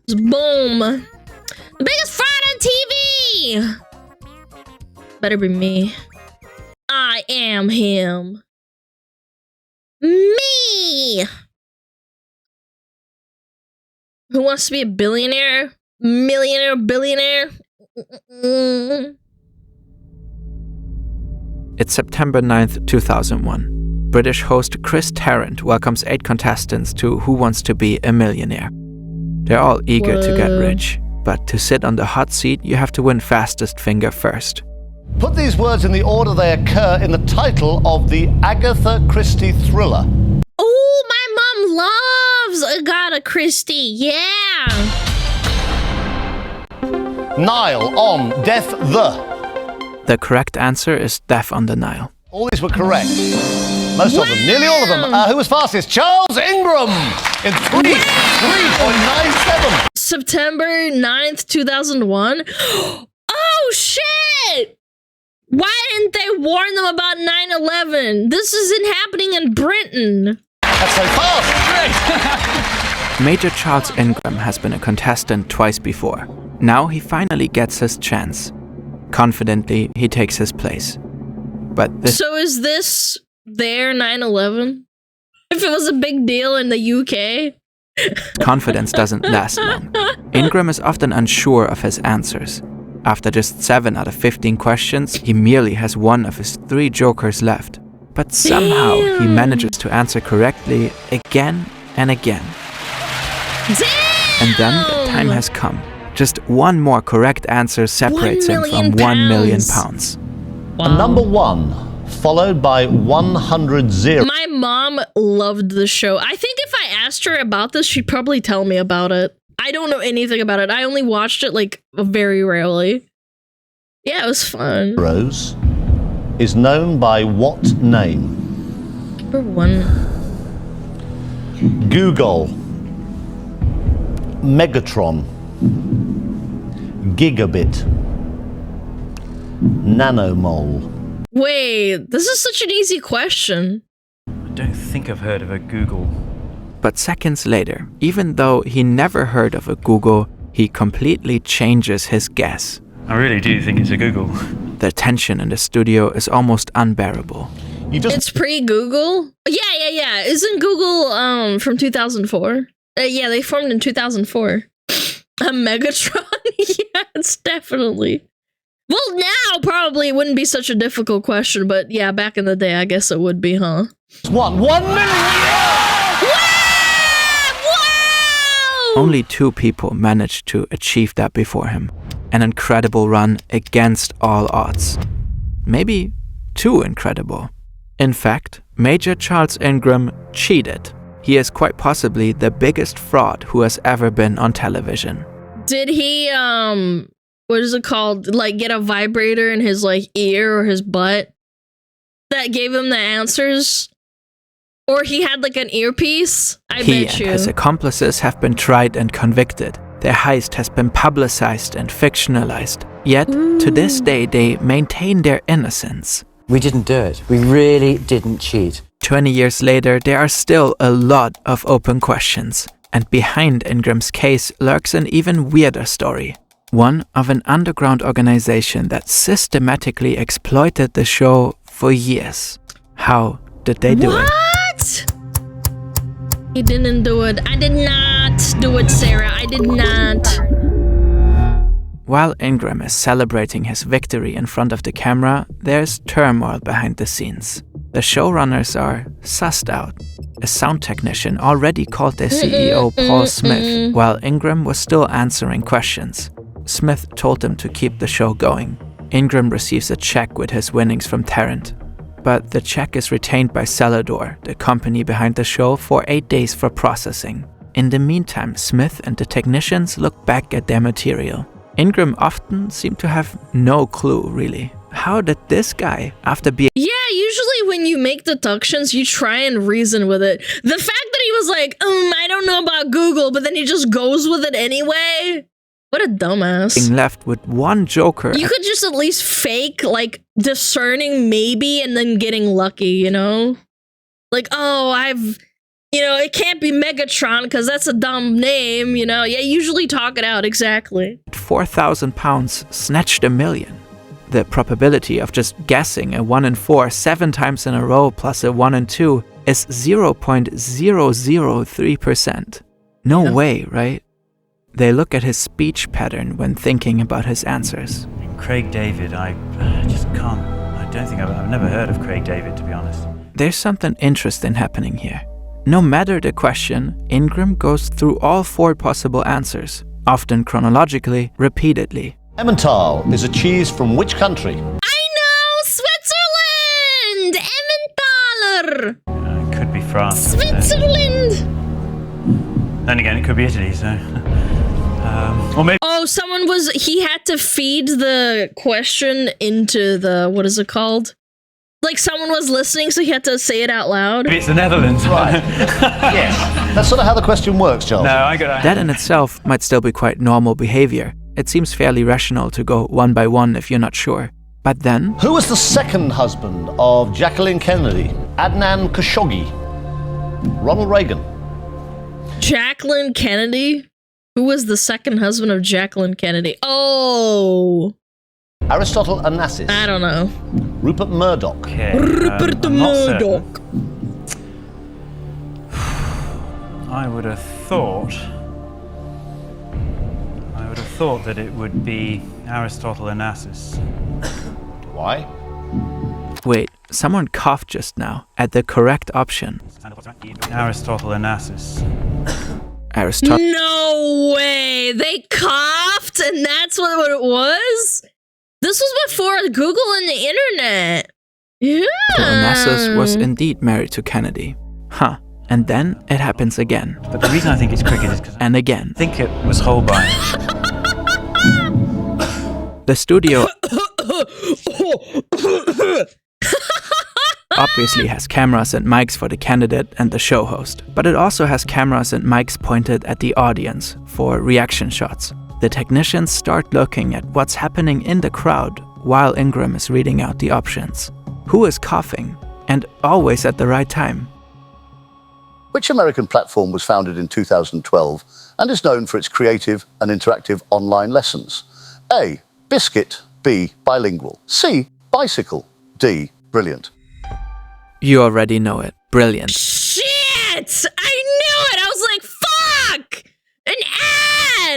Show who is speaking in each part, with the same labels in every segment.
Speaker 1: Boom! The biggest fraud on TV! Better be me. I am him. Me! Who wants to be a billionaire? Millionaire, billionaire?
Speaker 2: It's September 9th, 2001. British host Chris Tarrant welcomes 8 contestants to Who Wants to Be a Millionaire. They're all eager to get rich, but to sit on the hot seat, you have to win fastest finger first.
Speaker 3: Put these words in the order they occur in the title of the Agatha Christie thriller.
Speaker 1: Oh, my mom loves Agatha Christie. Yeah.
Speaker 3: Nile, on, death, the.
Speaker 2: The correct answer is Death on the Nile.
Speaker 3: All these were correct. Most of them, nearly all of them. Who was fastest? Charles Ingram in 3.97.
Speaker 1: September 9th, 2001. Oh, shit! Why didn't they warn them about 9/11? This isn't happening in Britain.
Speaker 3: That's so fast. Great.
Speaker 2: Major Charles Ingram has been a contestant twice before. Now he finally gets his chance. Confidently, he takes his place. But this...
Speaker 1: So is this their 9/11? If it was a big deal in the UK?
Speaker 2: Confidence doesn't last long. Ingram is often unsure of his answers. After just 7 out of 15 questions, he merely has 1 of his 3 jokers left. But somehow he manages to answer correctly again and again.
Speaker 1: Damn!
Speaker 2: And then the time has come. Just 1 more correct answer separates him from £1 million.
Speaker 1: Wow.
Speaker 3: Number 1, followed by 100 zeros.
Speaker 1: My mom loved the show. I think if I asked her about this, she'd probably tell me about it. I don't know anything about it. I only watched it like very rarely. Yeah, it was fun.
Speaker 3: Rose is known by what name?
Speaker 1: Number 1.
Speaker 3: Google, Megatron, Gigabit, Nanomole.
Speaker 1: Wait, this is such an easy question.
Speaker 4: I don't think I've heard of a Google.
Speaker 2: But seconds later, even though he never heard of a Google, he completely changes his guess.
Speaker 4: I really do think it's a Google.
Speaker 2: The tension in the studio is almost unbearable.
Speaker 1: It's pre-Google? Yeah. Isn't Google from 2004? Yeah, they formed in 2004. A Megatron? Yeah, it's definitely. Well, now probably wouldn't be such a difficult question, but yeah, back in the day, I guess it would be, huh?
Speaker 3: 1 million!
Speaker 2: Only 2 people managed to achieve that before him. An incredible run against all odds. Maybe too incredible. In fact, Major Charles Ingram cheated. He is quite possibly the biggest fraud who has ever been on television.
Speaker 1: Did he, what is it called? Like, get a vibrator in his, like, ear or his butt that gave him the answers? Or he had, like, an earpiece? I
Speaker 2: He
Speaker 1: bet
Speaker 2: and
Speaker 1: you.
Speaker 2: his accomplices have been tried and convicted. Their heist has been publicized and fictionalized. Yet, to this day, they maintain their innocence.
Speaker 5: We didn't do it. We really didn't cheat.
Speaker 2: 20 years later, there are still a lot of open questions. And behind Ingram's case lurks an even weirder story. One of an underground organization that systematically exploited the show for years. How did they do it?
Speaker 1: What? He didn't do it. I did not do it, Sarah. I did not.
Speaker 2: While Ingram is celebrating his victory in front of the camera, there's turmoil behind the scenes. The showrunners are sussed out. A sound technician already called their CEO Paul Smith, while Ingram was still answering questions. Smith told him to keep the show going. Ingram receives a check with his winnings from Tarrant. But the check is retained by Celador, the company behind the show, for 8 days for processing. In the meantime, Smith and the technicians look back at their material. Ingram often seemed to have no clue, really. How did this guy, after being...
Speaker 1: Yeah, usually when you make deductions, you try and reason with it. The fact that he was like, I don't know about Google, but then he just goes with it anyway. What a dumbass.
Speaker 2: Being left with one joker.
Speaker 1: You could just at least fake, like, discerning maybe and then getting lucky, you know? Like, oh, it can't be Megatron because that's a dumb name, you know? Yeah, usually talk it out, exactly.
Speaker 2: £4,000 snatched $1 million. The probability of just guessing a 1 in 4 7 times in a row plus a 1 in 2 is 0.003%. No way, right? They look at his speech pattern when thinking about his answers.
Speaker 4: Craig David, I just can't. I've never heard of Craig David, to be honest.
Speaker 2: There's something interesting happening here. No matter the question, Ingram goes through all 4 possible answers, often chronologically, repeatedly.
Speaker 3: Emmental is a cheese from which country?
Speaker 1: I know! Switzerland! Emmentaler!
Speaker 4: It could be France.
Speaker 1: Switzerland!
Speaker 4: Then again, it could be Italy, so... or maybe...
Speaker 1: Oh, he had to feed the question into the, what is it called? Like someone was listening, so he had to say it out loud.
Speaker 4: Maybe it's the Netherlands.
Speaker 3: Right. Yes. That's sort of how the question works, Charles.
Speaker 4: No, I got
Speaker 2: That in itself might still be quite normal behavior. It seems fairly rational to go one by one if you're not sure. But then...
Speaker 3: Who was the second husband of Jacqueline Kennedy? Adnan Khashoggi. Ronald Reagan.
Speaker 1: Jacqueline Kennedy? Who was the second husband of Jacqueline Kennedy? Oh!
Speaker 3: Aristotle Onassis.
Speaker 1: I don't know.
Speaker 3: Rupert Murdoch.
Speaker 4: Okay,
Speaker 1: Rupert
Speaker 4: I'm not certain.
Speaker 1: Murdoch.
Speaker 4: I would have thought that it would be Aristotle Onassis.
Speaker 3: Why?
Speaker 2: Wait, someone coughed just now at the correct option.
Speaker 4: Aristotle Onassis.
Speaker 2: Aristotle.
Speaker 1: No way! They coughed and that's what it was? This was before Google and the internet. Yeah.
Speaker 2: Onassis was indeed married to Kennedy. Huh. And then it happens again.
Speaker 4: But the reason I think it's cricket is because
Speaker 2: And again.
Speaker 4: I think it was Holbein.
Speaker 2: The studio obviously has cameras and mics for the candidate and the show host, but it also has cameras and mics pointed at the audience for reaction shots. The technicians start looking at what's happening in the crowd while Ingram is reading out the options. Who is coughing? And always at the right time.
Speaker 3: Which American platform was founded in 2012 and is known for its creative and interactive online lessons? A. Biscuit. B. Bilingual. C. Bicycle. D. Brilliant.
Speaker 2: You already know it. Brilliant.
Speaker 1: Shit! I knew it! I was like, fuck! An ad!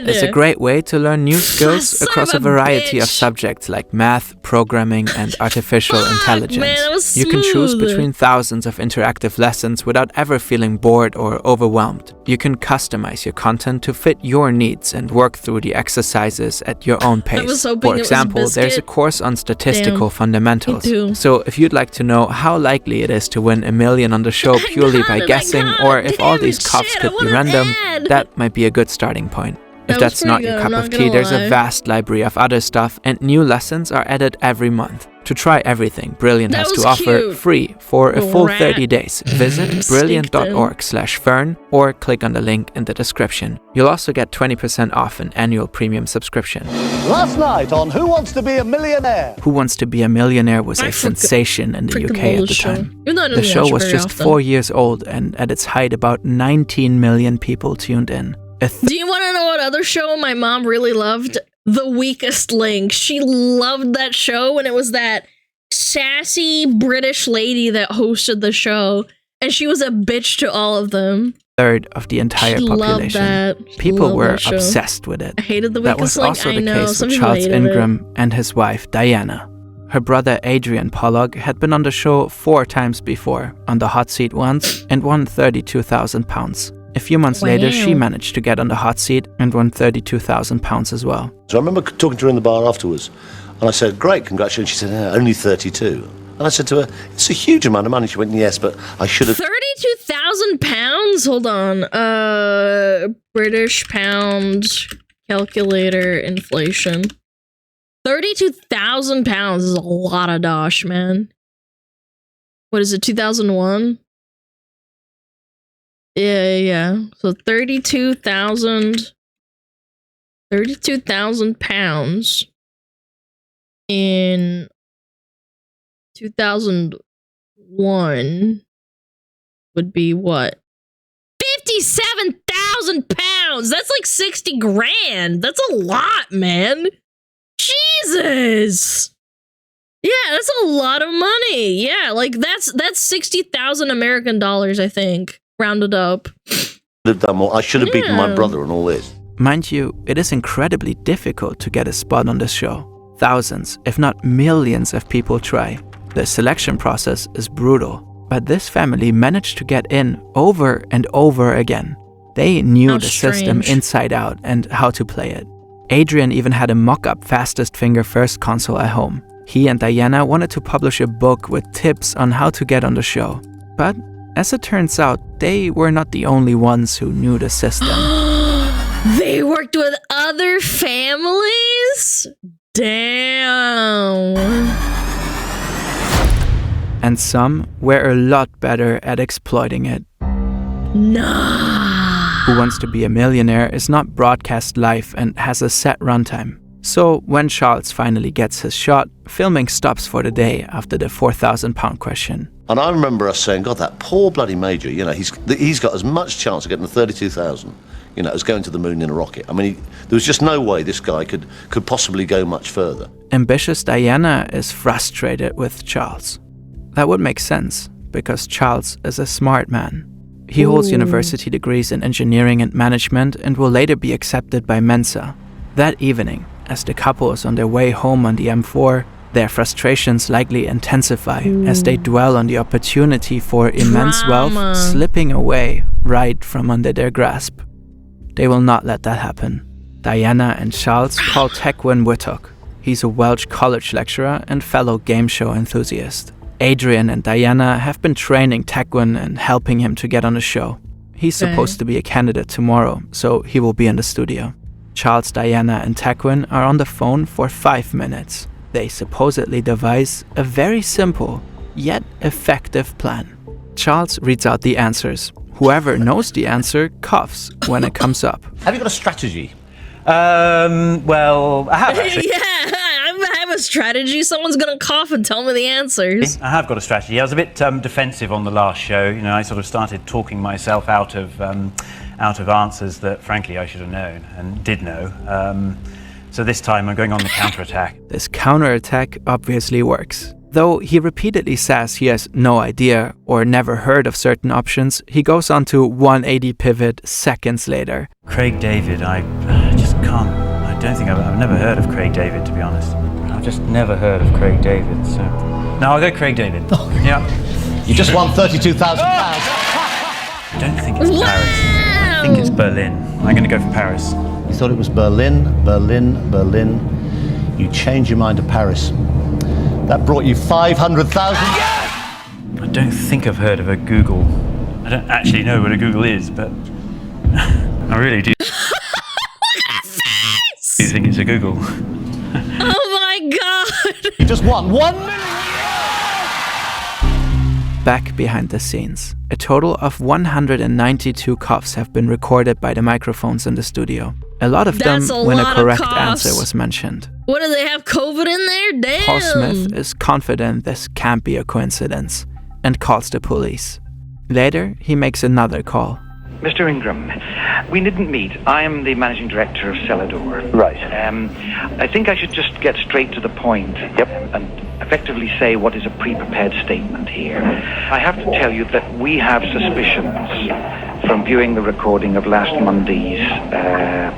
Speaker 2: It's a great way to learn new skills
Speaker 1: Son
Speaker 2: across a
Speaker 1: of a
Speaker 2: variety of
Speaker 1: bitch.
Speaker 2: subjects like math, programming, and artificial intelligence.
Speaker 1: Man, that was
Speaker 2: You can choose
Speaker 1: smooth.
Speaker 2: between thousands of interactive lessons without ever feeling bored or overwhelmed. You can customize your content to fit your needs and work through the exercises at your own pace.
Speaker 1: was hoping
Speaker 2: For
Speaker 1: it was
Speaker 2: example, there's a
Speaker 1: Biscuit.
Speaker 2: course on statistical
Speaker 1: Damn.
Speaker 2: fundamentals.
Speaker 1: Me too.
Speaker 2: So if you'd like to know how likely it is to win $1 million on the show purely by guessing, or if all these coughs could be random, that might be a good starting point. If
Speaker 1: That was
Speaker 2: that's not
Speaker 1: pretty
Speaker 2: your
Speaker 1: good,
Speaker 2: cup
Speaker 1: I'm
Speaker 2: of
Speaker 1: not
Speaker 2: tea,
Speaker 1: gonna
Speaker 2: there's
Speaker 1: lie.
Speaker 2: a vast library of other stuff, and new lessons are added every month. To try everything Brilliant
Speaker 1: That
Speaker 2: has
Speaker 1: was
Speaker 2: to offer
Speaker 1: cute.
Speaker 2: free for a full
Speaker 1: Rat.
Speaker 2: 30 days. Visit brilliant.org/fern or click on the link in the description. You'll also get 20% off an annual premium subscription.
Speaker 3: Last night on Who Wants to Be a Millionaire?
Speaker 2: Who Wants to Be a Millionaire was
Speaker 1: I
Speaker 2: a
Speaker 1: forgot-
Speaker 2: sensation in the
Speaker 1: freaking
Speaker 2: UK
Speaker 1: love
Speaker 2: at the
Speaker 1: the show.
Speaker 2: time.
Speaker 1: Even though I
Speaker 2: The
Speaker 1: don't
Speaker 2: show
Speaker 1: watch it
Speaker 2: was
Speaker 1: very
Speaker 2: just
Speaker 1: often.
Speaker 2: 4 years old, and at its height about 19 million people tuned in.
Speaker 1: Do you want to know what other show my mom really loved? The Weakest Link. She loved that show, and it was that sassy British lady that hosted the show, and she was a bitch to all of them.
Speaker 2: Third of the entire
Speaker 1: She loved
Speaker 2: population.
Speaker 1: that. She
Speaker 2: People
Speaker 1: loved
Speaker 2: were
Speaker 1: that show.
Speaker 2: obsessed with it.
Speaker 1: I hated The
Speaker 2: That
Speaker 1: Weakest
Speaker 2: was
Speaker 1: Link.
Speaker 2: also
Speaker 1: I
Speaker 2: the
Speaker 1: know.
Speaker 2: case
Speaker 1: Some
Speaker 2: with
Speaker 1: people
Speaker 2: Charles
Speaker 1: hated
Speaker 2: Ingram and his wife Diana. Her brother Adrian Pollock had been on the show 4 times before, on the hot seat once, and won £32,000. A few months later, she
Speaker 1: Wow.
Speaker 2: managed to get on the hot seat and won £32,000 as well.
Speaker 6: So I remember talking to her in the bar afterwards, and I said, "Great, congratulations." She said, "Only 32." And I said to her, "It's a huge amount of money." She went, "Yes, but I should have."
Speaker 1: £32,000? Hold on. British pound calculator inflation. £32,000 is a lot of dosh, man. What is it, 2001? Yeah. So 32,000 £32,000 in 2001 would be what? £57,000. That's like 60 grand. That's a lot, man. Jesus. Yeah, that's a lot of money. Yeah, like that's 60,000 American dollars, I think, rounded up.
Speaker 6: Have done more. I should have beaten my brother and all this.
Speaker 2: Mind you, it is incredibly difficult to get a spot on this show. Thousands, if not millions of people try. The selection process is brutal, but this family managed to get in over and over again. They knew the system inside out and how to play it. Adrian even had a mock-up fastest finger first console at home. He and Diana wanted to publish a book with tips on how to get on the show. But as it turns out, they were not the only ones who knew the system.
Speaker 1: They worked with other families? Damn.
Speaker 2: And some were a lot better at exploiting it.
Speaker 1: Nah.
Speaker 2: Who Wants to Be a Millionaire is not broadcast live and has a set runtime. So when Charles finally gets his shot, filming stops for the day after the £4,000 question.
Speaker 6: And I remember us saying, God, that poor bloody Major, you know, he's got as much chance of getting the 32,000, you know, as going to the moon in a rocket. I mean, there was just no way this guy could possibly go much further.
Speaker 2: Ambitious Diana is frustrated with Charles. That would make sense, because Charles is a smart man. He holds university degrees in engineering and management and will later be accepted by Mensa. That evening, as the couple is on their way home on the M4, their frustrations likely intensify as they dwell on the opportunity for immense wealth slipping away right from under their grasp. They will not let that happen. Diana and Charles call Tequin Wittock. He's a Welsh college lecturer and fellow game show enthusiast. Adrian and Diana have been training Tequin and helping him to get on the show. He's supposed to be a candidate tomorrow, so he will be in the studio. Charles, Diana, and Tequin are on the phone for 5 minutes. They supposedly devise a very simple, yet effective plan. Charles reads out the answers. Whoever knows the answer coughs when it comes up.
Speaker 7: Have you got a strategy? Well, I have actually.
Speaker 1: Yeah, I have a strategy. Someone's gonna cough and tell me the answers.
Speaker 4: I have got a strategy. I was a bit defensive on the last show. You know, I sort of started talking myself out of answers that, frankly, I should have known and did know. So this time I'm going on the counterattack.
Speaker 2: This counterattack obviously works. Though he repeatedly says he has no idea or never heard of certain options, he goes on to 180 pivot seconds later.
Speaker 4: Craig David, I just can't. I don't think I've never heard of Craig David, to be honest. I've just never heard of Craig David, so. No, I'll go Craig David. Yeah.
Speaker 7: You just won £32,000.
Speaker 4: I don't think it's Paris. I think it's Berlin. I'm going to go for Paris.
Speaker 7: You thought it was Berlin. You changed your mind to Paris. That brought you 500,000.
Speaker 4: I don't think I've heard of a Google. I don't actually know what a Google is, but I really do. Do you think it's a Google?
Speaker 1: Oh my god!
Speaker 7: You just won 1 million.
Speaker 2: Back behind the scenes, a total of 192 coughs have been recorded by the microphones in the studio. A lot of them when a correct answer was mentioned.
Speaker 1: What, do they have COVID in there? Damn!
Speaker 2: Paul Smith is confident this can't be a coincidence and calls the police. Later, he makes another call.
Speaker 8: Mr. Ingram, we didn't meet. I am the managing director of Celador.
Speaker 6: Right.
Speaker 8: I think I should just get straight to the point.
Speaker 6: Yep.
Speaker 8: And effectively say what is a pre-prepared statement here. I have to tell you that we have suspicions from viewing the recording of last Monday's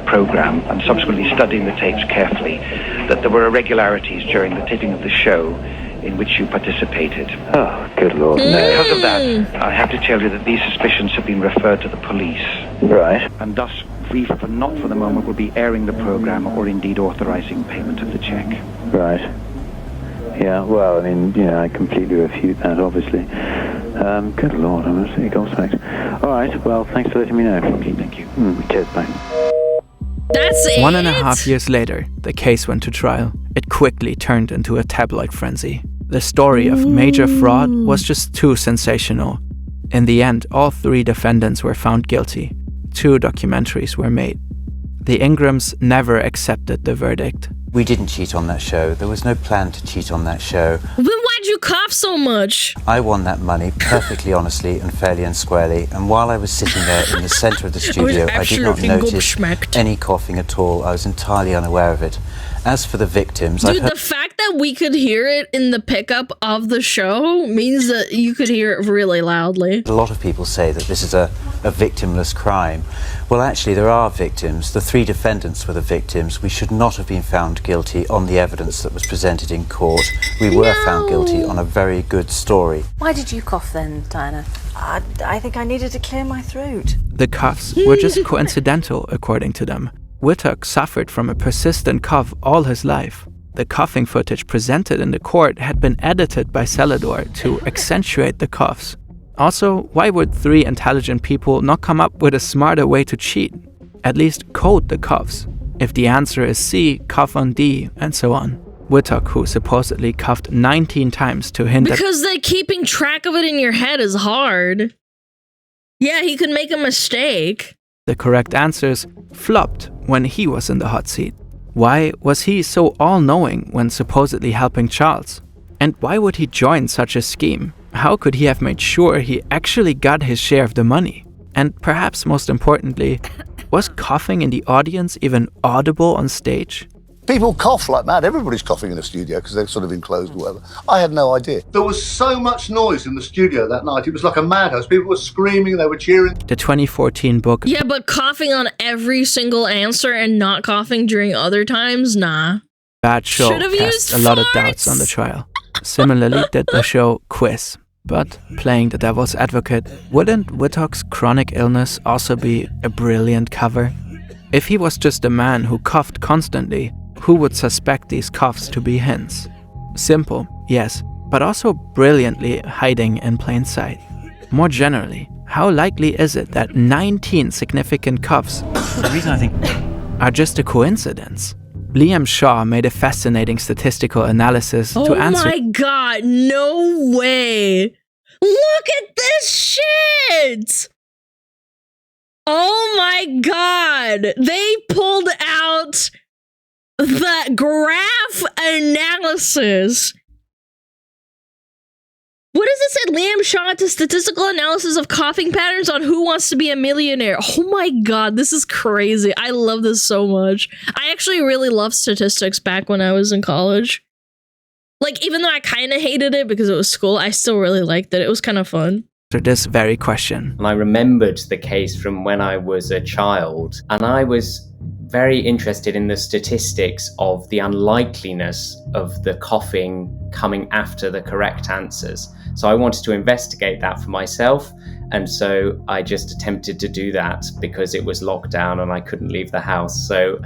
Speaker 8: program and subsequently studying the tapes carefully that there were irregularities during the taping of the show in which you participated.
Speaker 6: Oh, good Lord, no.
Speaker 8: Because of that, I have to tell you that these suspicions have been referred to the police.
Speaker 6: Right.
Speaker 8: And thus, we, not for the moment, will be airing the program or indeed authorizing payment of the check.
Speaker 9: Right. Yeah, well, I mean, you know, I completely refute that, obviously. Good Lord, I'm absolutely gobsmacked. All right, well, thanks for letting me know.
Speaker 8: Okay, thank you.
Speaker 9: Cheers, bye.
Speaker 1: That's it?
Speaker 2: 1.5 years later, the case went to trial. It quickly turned into a tabloid frenzy. The story of major fraud was just too sensational. In the end, all 3 defendants were found guilty. 2 documentaries were made. The Ingrams never accepted the verdict.
Speaker 5: We didn't cheat on that show. There was no plan to cheat on that show.
Speaker 1: Then why'd you cough so much?
Speaker 5: I won that money perfectly honestly and fairly and squarely, and while I was sitting there in the centre of the studio, I did not notice any coughing at all. I was entirely unaware of it. As for the victims,
Speaker 1: dude, the fact that we could hear it in the pickup of the show means that you could hear it really loudly.
Speaker 5: A lot of people say that this is a victimless crime. Well, actually, there are victims. The 3 defendants were the victims. We should not have been found guilty on the evidence that was presented in court. We were found guilty on a very good story.
Speaker 10: Why did you cough then, Diana? I think I needed to clear my throat.
Speaker 2: The coughs were just coincidental, according to them. Wittock suffered from a persistent cough all his life. The coughing footage presented in the court had been edited by Celador to accentuate the coughs. Also, why would 3 intelligent people not come up with a smarter way to cheat? At least code the coughs. If the answer is C, cough on D, and so on. Wittock, who supposedly coughed 19 times to hint at...
Speaker 1: Because keeping track of it in your head is hard. Yeah, he could make a mistake.
Speaker 2: The correct answers flopped when he was in the hot seat. Why was he so all-knowing when supposedly helping Charles? And why would he join such a scheme? How could he have made sure he actually got his share of the money? And perhaps most importantly, was coughing in the audience even audible on stage?
Speaker 3: People cough like mad. Everybody's coughing in the studio because they're sort of enclosed or whatever. I had no idea. There was so much noise in the studio that night. It was like a madhouse. People were screaming, they were cheering.
Speaker 2: The 2014 book...
Speaker 1: Yeah, but coughing on every single answer and not coughing during other times? Nah.
Speaker 2: Bad Show cast a lot of doubts on the trial. Similarly did the show Quiz. But, playing the devil's advocate, wouldn't Wittock's chronic illness also be a brilliant cover? If he was just a man who coughed constantly, who would suspect these coughs to be hints? Simple, yes, but also brilliantly hiding in plain sight. More generally, how likely is it that 19 significant coughs
Speaker 4: the reason I think
Speaker 2: are just a coincidence? Liam Shaw made a fascinating statistical analysis to answer...
Speaker 1: Oh my god, no way! Look at this shit! Oh my god! They pulled out the graph analysis. What does it say? Liam Shaw to statistical analysis of coughing patterns on Who Wants to Be a Millionaire. Oh my god, this is crazy. I love this so much. I actually really loved statistics back when I was in college. Like, even though I kind of hated it because it was school, I still really liked it. It was kind of fun.
Speaker 2: To this very question.
Speaker 11: And I remembered the case from when I was a child, and I was very interested in the statistics of the unlikeliness of the coughing coming after the correct answers. So I wanted to investigate that for myself, and so I just attempted to do that because it was locked down and I couldn't leave the house. So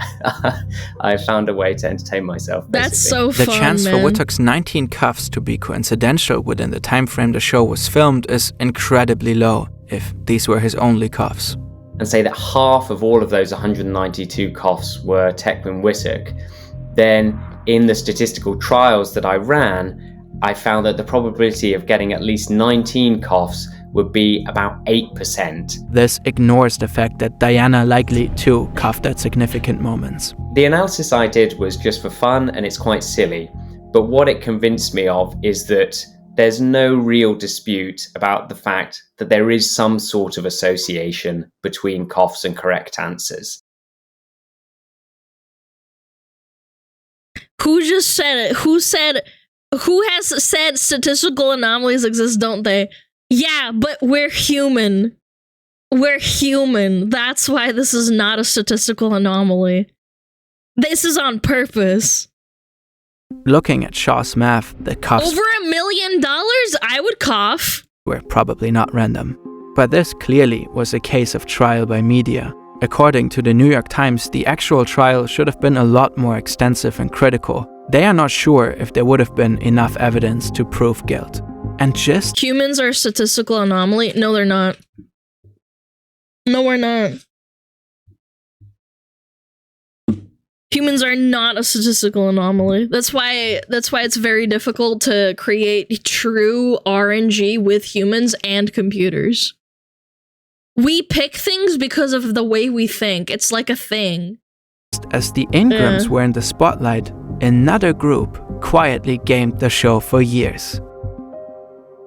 Speaker 11: I found a way to entertain myself, basically.
Speaker 1: That's so fun,
Speaker 2: The chance
Speaker 1: man.
Speaker 2: for Wittock's 19 coughs to be coincidental within the time frame the show was filmed is incredibly low, if these were his only coughs.
Speaker 11: And say that half of all of those 192 coughs were Tequin Wittock, then in the statistical trials that I ran, I found that the probability of getting at least 19 coughs would be about 8%.
Speaker 2: This ignores the fact that Diana likely too coughed at significant moments.
Speaker 11: The analysis I did was just for fun and it's quite silly, but what it convinced me of is that there's no real dispute about the fact that there is some sort of association between coughs and correct answers.
Speaker 1: Who just said it? Who has said statistical anomalies exist, don't they? Yeah, but we're human. We're human. That's why this is not a statistical anomaly. This is on purpose.
Speaker 2: Looking at Shaw's math, the coughs
Speaker 1: Over $1 million? I would cough.
Speaker 2: were probably not random. But this clearly was a case of trial by media. According to the New York Times, the actual trial should have been a lot more extensive and critical. They are not sure if there would have been enough evidence to prove guilt. And just...
Speaker 1: Humans are a statistical anomaly? No, they're not. No, we're not. Humans are not a statistical anomaly. That's why it's very difficult to create true RNG with humans and computers. We pick things because of the way we think. It's like a thing.
Speaker 2: As the Ingrams were in the spotlight, another group quietly gamed the show for years.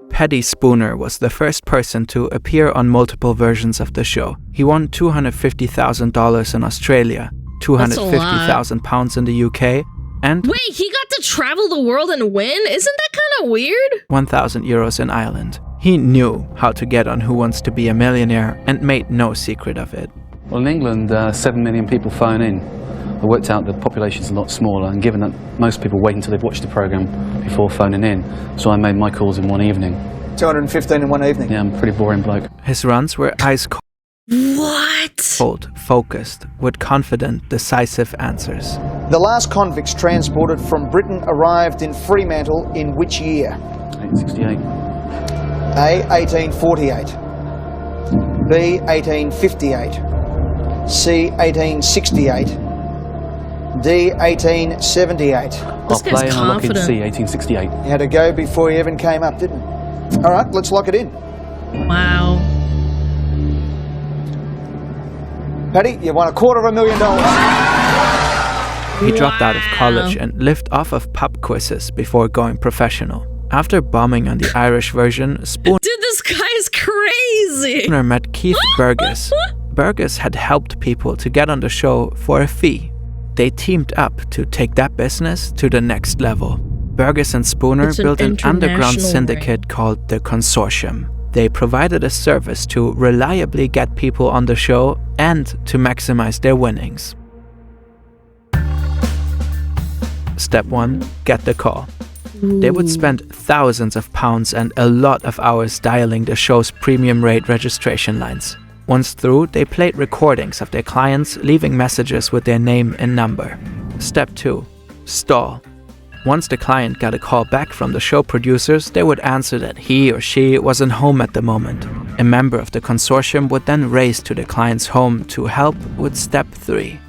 Speaker 2: Paddy Spooner was the first person to appear on multiple versions of the show. He won $250,000 in Australia, £250,000 in the UK, and
Speaker 1: wait, he got to travel the world and win? Isn't that kind of weird?
Speaker 2: €1,000 in Ireland. He knew how to get on Who Wants to Be a Millionaire and made no secret of it.
Speaker 12: Well, in England, 7 million people phone in. I worked out the population's a lot smaller, and given that most people wait until they've watched the programme before phoning in, so I made my calls in one evening.
Speaker 13: 215 in one evening?
Speaker 12: Yeah, I'm a pretty boring bloke.
Speaker 2: His runs were ice cold.
Speaker 1: What?
Speaker 2: Cold, focused, with confident, decisive answers.
Speaker 13: The last convicts transported from Britain arrived in Fremantle in which year?
Speaker 12: 1868.
Speaker 13: A. 1848. B. 1858. C. 1868. D. 1878.
Speaker 12: I'll play and I'll lock in C. 1868.
Speaker 13: You had to go before you even came up, didn't you? All right, let's lock it in.
Speaker 1: Wow.
Speaker 13: Paddy, you won $250,000.
Speaker 2: He dropped out of college and lived off of pub quizzes before going professional. After bombing on the Irish version, Spooner
Speaker 1: this guy's crazy.
Speaker 2: met Keith Burgess. Burgess had helped people to get on the show for a fee. They teamed up to take that business to the next level. Burgess and Spooner built an underground syndicate called the Consortium. They provided a service to reliably get people on the show and to maximize their winnings. Step 1. Get the call. They would spend thousands of pounds and a lot of hours dialing the show's premium rate registration lines. Once through, they played recordings of their clients, leaving messages with their name and number. Step 2. Stall. Once the client got a call back from the show producers, they would answer that he or she wasn't home at the moment. A member of the consortium would then race to the client's home to help with step 3.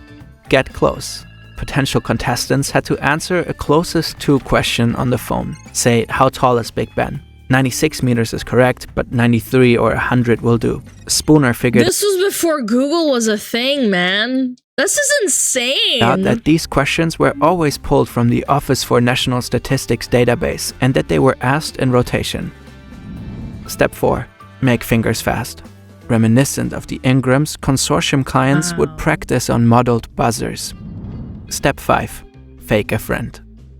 Speaker 2: Get close. Potential contestants had to answer a closest to question on the phone. Say, how tall is Big Ben? 96 meters is correct, but 93 or 100 will do. Spooner figured
Speaker 1: this was before Google was a thing, man. This is insane.
Speaker 2: Out that these questions were always pulled from the Office for National Statistics database and that they were asked in rotation. Step 4. Make fingers fast. Reminiscent of the Ingrams, consortium clients would practice on modeled buzzers. Step 5. Fake a friend.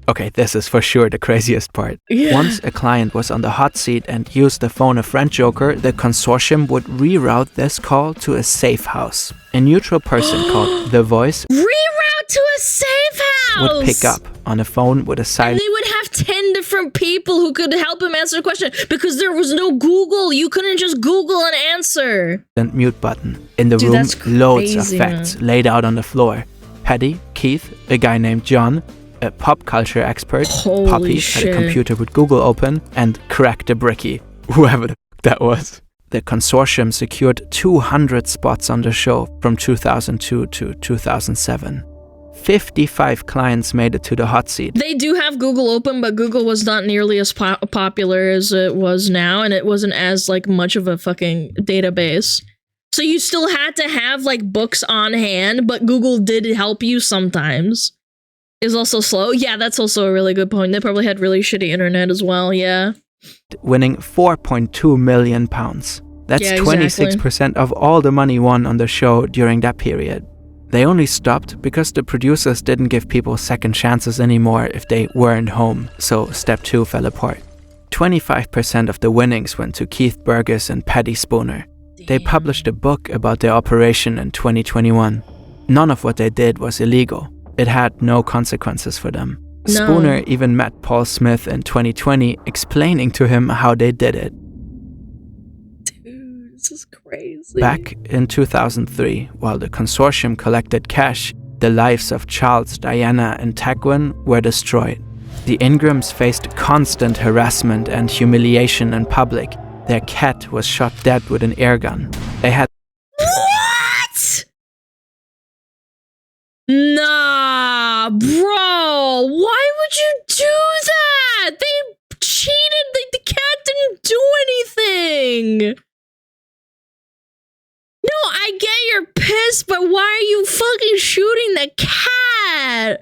Speaker 2: Okay, this is for sure the craziest part.
Speaker 1: Yeah.
Speaker 2: Once a client was on the hot seat and used the phone a friend joker, the consortium would reroute this call to a safe house. A neutral person called The Voice
Speaker 1: reroute to a safe house
Speaker 2: would pick up on a phone with a silent.
Speaker 1: And they would have 10 different people who could help him answer the question because there was no Google. You couldn't just Google an answer.
Speaker 2: And mute button. In the room, loads of facts laid out on the floor. Paddy, Keith, a guy named John, a pop culture expert, Poppy had a computer with Google open, and Crack the Bricky, whoever the f that was. The consortium secured 200 spots on the show from 2002 to 2007. 55 clients made it to the hot seat.
Speaker 1: They do have Google open, but Google was not nearly as popular as it was now, and it wasn't as like much of a fucking database. So you still had to have like books on hand, but Google did help you sometimes. Is also slow. Yeah, that's also a really good point. They probably had really shitty internet as well, yeah.
Speaker 2: Winning £4.2 million. That's 26% of all the money won on the show during that period. They only stopped because the producers didn't give people second chances anymore if they weren't home, so step 2 fell apart. 25% of the winnings went to Keith Burgess and Paddy Spooner. They published a book about their operation in 2021. None of what they did was illegal. It had no consequences for them.
Speaker 1: No.
Speaker 2: Spooner even met Paul Smith in 2020, explaining to him how they did it.
Speaker 1: Dude, this is crazy.
Speaker 2: Back in 2003, while the consortium collected cash, the lives of Charles, Diana, and Tagwin were destroyed. The Ingrams faced constant harassment and humiliation in public. Their cat was shot dead with an air gun. They had
Speaker 1: What? Nah, bro. Why would you do that? They cheated. The cat didn't do anything. No, I get you're pissed, but why are you fucking shooting the cat?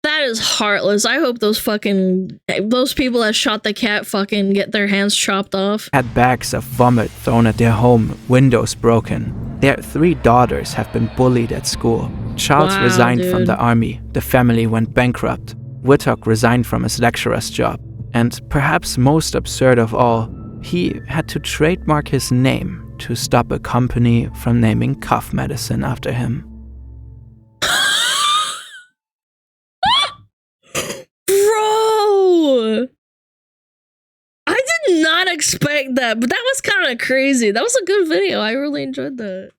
Speaker 1: That is heartless. I hope those people that shot the cat fucking get their hands chopped off.
Speaker 2: Had bags of vomit thrown at their home, windows broken. Their 3 daughters have been bullied at school. Charles resigned from the army. The family went bankrupt. Whittock resigned from his lecturer's job. And perhaps most absurd of all, he had to trademark his name to stop a company from naming cough medicine after him.
Speaker 1: Bro! I did not expect that, but that was kind of crazy. That was a good video. I really enjoyed that.